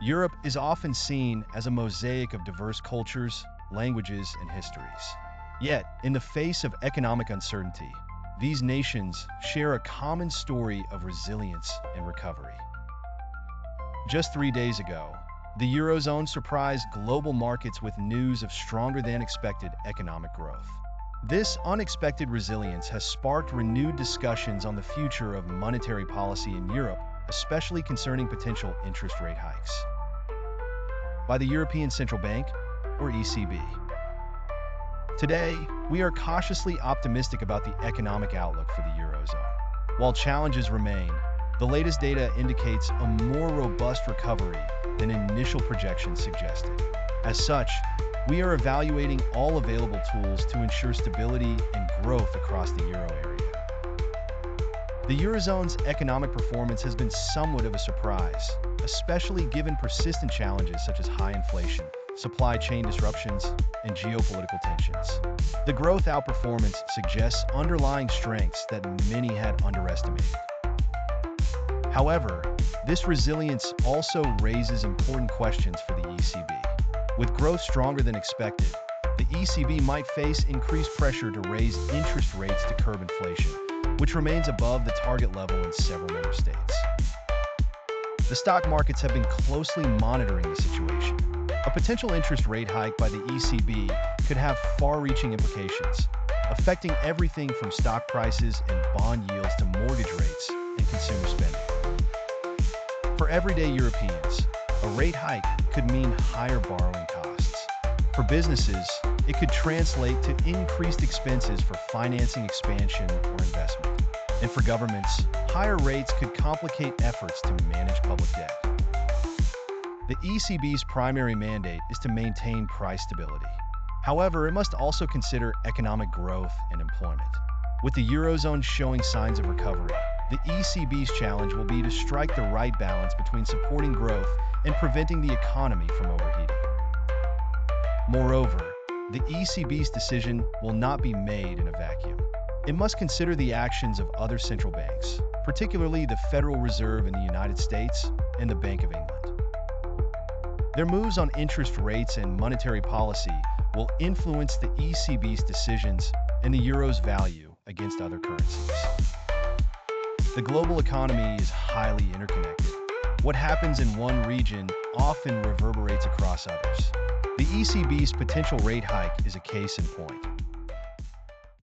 Europe is often seen as a mosaic of diverse cultures, languages, and histories. Yet, in the face of economic uncertainty, these nations share a common story of resilience and recovery. Just 3 days ago, the Eurozone surprised global markets with news of stronger than expected economic growth. This unexpected resilience has sparked renewed discussions on the future of monetary policy in Europe, especially concerning potential interest rate hikes by the European Central Bank, or ECB. Today, we are cautiously optimistic about the economic outlook for the Eurozone. While challenges remain, the latest data indicates a more robust recovery than initial projections suggested. As such, we are evaluating all available tools to ensure stability and growth across the euro area. The Eurozone's economic performance has been somewhat of a surprise, especially given persistent challenges such as high inflation, supply chain disruptions, and geopolitical tensions. The growth outperformance suggests underlying strengths that many had underestimated. However, this resilience also raises important questions for the ECB. With growth stronger than expected, the ECB might face increased pressure to raise interest rates to curb inflation, which remains above the target level in several member states. The stock markets have been closely monitoring the situation. A potential interest rate hike by the ECB could have far-reaching implications, affecting everything from stock prices and bond yields to mortgage rates and consumer spending. For everyday Europeans, a rate hike could mean higher borrowing costs. For businesses, it could translate to increased expenses for financing expansion or investment. And for governments, higher rates could complicate efforts to manage public debt. The ECB's primary mandate is to maintain price stability. However, it must also consider economic growth and employment. With the Eurozone showing signs of recovery, the ECB's challenge will be to strike the right balance between supporting growth and preventing the economy from overheating. Moreover, the ECB's decision will not be made in a vacuum. It must consider the actions of other central banks, particularly the Federal Reserve in the United States and the Bank of England. Their moves on interest rates and monetary policy will influence the ECB's decisions and the euro's value against other currencies. The global economy is highly interconnected. What happens in one region often reverberates across others. The ECB's potential rate hike is a case in point.